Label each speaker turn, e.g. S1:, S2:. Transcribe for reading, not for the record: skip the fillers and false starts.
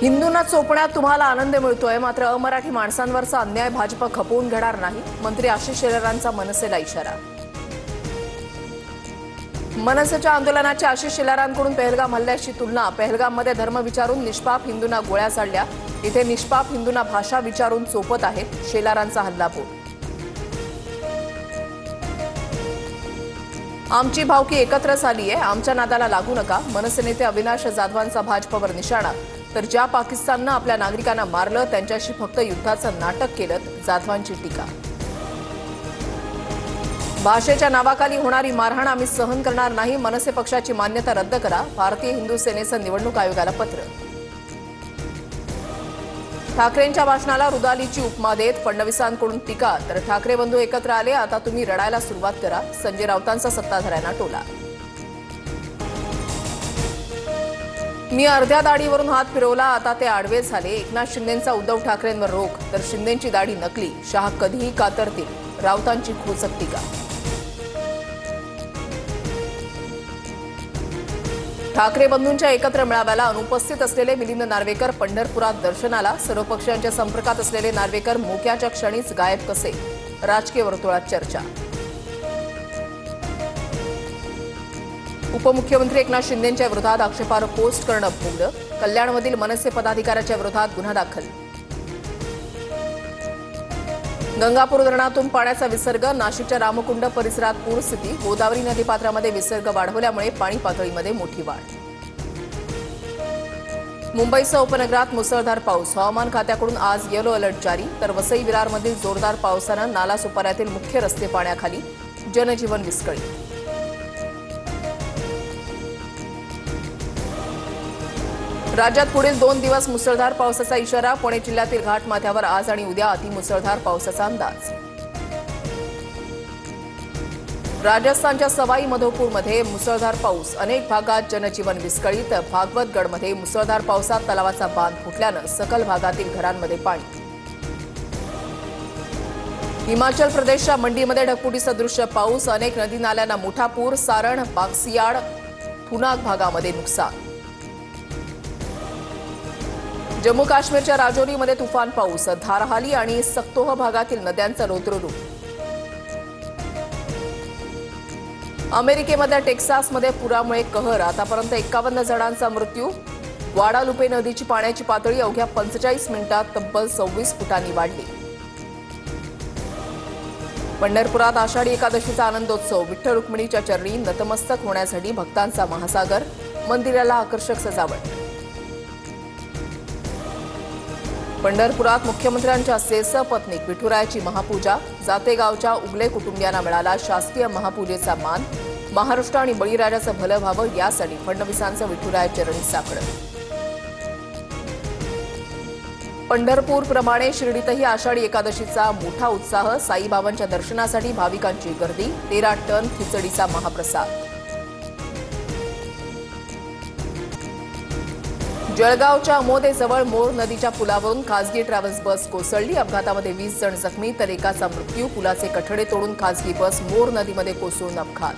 S1: हिंदूंना चोपण्यात तुम्हाला आनंद मिळतोय, मात्र अमराठी माणसांवरचा अन्याय भाजप खपवून घेणार नाही. मंत्री आशिष शेलारांचा मनसेला इशारा. मनसेच्या आंदोलनाच्या आशिष शेलारांकडून पहलगाम हल्ल्याची तुलना. पहलगाममध्ये धर्म विचारून निष्पाप हिंदूंना गोळ्या झाडल्या, इथे निष्पाप हिंदूंना भाषा विचारून चोपत आहेत. शेलारांचा हल्लाबोल. आमची भावकी एकत्रच आली आहे, आमच्या नादाला लागू नका. मनसे नेते अविनाश जाधवांचा भाजपवर निशाणा. तर ज्या पाकिस्ताननं आपल्या नागरिकांना मारलं त्यांच्याशी फक्त युद्धाचं नाटक केलं, जाधवांची टीका. भाषेच्या नावाखाली होणारी मारहाण आम्ही सहन करणार नाही. मनसे पक्षाची मान्यता रद्द करा. भारतीय हिंदू सेनेचं निवडणूक आयोगाला पत्र. ठाकरेंच्या भाषणाला रुदालीची उपमा देत फडणवीसांकडून टीका. तर ठाकरे बंधू एकत्र आले, आता तुम्ही रडायला सुरुवात करा. संजय राऊतांचा सत्ताधाऱ्यांना टोला. मी अर्ध्या दाढीवरून हात फिरवला, आता ते आडवे झाले. एकनाथ शिंदेंचा उद्धव ठाकरेंवर रोख. तर शिंदेंची दाढी नकली, शहा कधीही कातरतील. राऊतांची खोचक टीका. ठाकरे बंधूंच्या एकत्र मेळाव्याला अनुपस्थित असलेले मिलिंद नार्वेकर पंढरपुरात दर्शनाला. सर्व पक्षांच्या संपर्कात असलेले नार्वेकर मोक्याच्या क्षणीच गायब कसे, राजकीय वर्तुळात चर्चा. उपमुख्यमंत्री एकनाथ शिंदेंच्या विरोधात आक्षेपार्ह पोस्ट करणं भोगलं. कल्याणमधील मनसे पदाधिकाऱ्याच्या विरोधात गुन्हा दाखल. गंगापूर धरणातून पाण्याचा विसर्ग. नाशिकच्या रामकुंड परिसरात पूरस्थिती. गोदावरी नदीपात्रामध्ये विसर्ग वाढवल्यामुळे पाणी पातळीमध्ये मोठी वाढ. मुंबईसह उपनगरात मुसळधार पाऊस. हवामान खात्याकडून आज येलो अलर्ट जारी. तर वसई विरारमधील जोरदार पावसानं नालासोपाऱ्यातील मुख्य रस्ते पाण्याखाली. जनजीवन विस्कळीत. राज्यात पुढील 2 दिवस मुसळधार पावसाचा इशारा. पुणे जिल्ह्यातील घाटमाथ्यावर आज आणि उद्या अतिमुसळधार पावसाचा अंदाज. राजस्थानच्या सवाई माधोपूरमध्ये मुसळधार पाऊस. अनेक भागात जनजीवन विस्कळीत. भागवतगडमध्ये मुसळधार पावसात तलावाचा बांध फुटल्यानं सकल भागातील घरांमध्ये पाणी. हिमाचल प्रदेशच्या मंडीमध्ये ढगफुटीसदृश्य पाऊस. अनेक नदी नाल्यांना मोठा पूर. सारण, बाक्सियाड, थुनाग भागामध्ये नुकसान. जम्मू काश्मीरच्या राजौरीमध्ये तुफान पाऊस. धारहाली आणि सक्तोह भागातील नद्यांचं रौद्ररूप. अमेरिकेमधल्या टेक्सासमध्ये पुरामुळे कहर. आतापर्यंत 51 जणांचा मृत्यू. ग्वाडालुपे नदीची पाण्याची पातळी अवघ्या 45 मिनिटात तब्बल 26 फुटांनी वाढली. पंढरपुरात आषाढी एकादशीचा आनंदोत्सव. विठ्ठल रुक्मिणीच्या चरणी नतमस्तक होण्यासाठी भक्तांचा महासागर. मंदिराला आकर्षक सजावट. पंढरपुरात मुख्यमंत्र्यांच्या हस्ते सपत्नीक विठुरायाची महापूजा. जातेगावच्या उगले कुटुंबियांना मिळाला शासकीय महापूजेचा मान. महाराष्ट्र आणि बळीराजाचं भलं व्हावं यासाठी फडणवीसांचं विठुराया चरणी साकडं. पंढरपूरप्रमाणे शिर्डीतही आषाढी एकादशीचा मोठा उत्साह. साईबाबांच्या दर्शनासाठी भाविकांची गर्दी. 13 टन खिचडीचा महाप्रसाद. जळगावच्या मोदेजवळ मोर नदीच्या पुलावरून खासगी ट्रॅव्हल्स बस कोसळली. अपघातामध्ये 20 जण जखमी तर एकाचा मृत्यू. पुलाचे कठडे तोडून खासगी बस मोर नदीमध्ये कोसळून अपघात.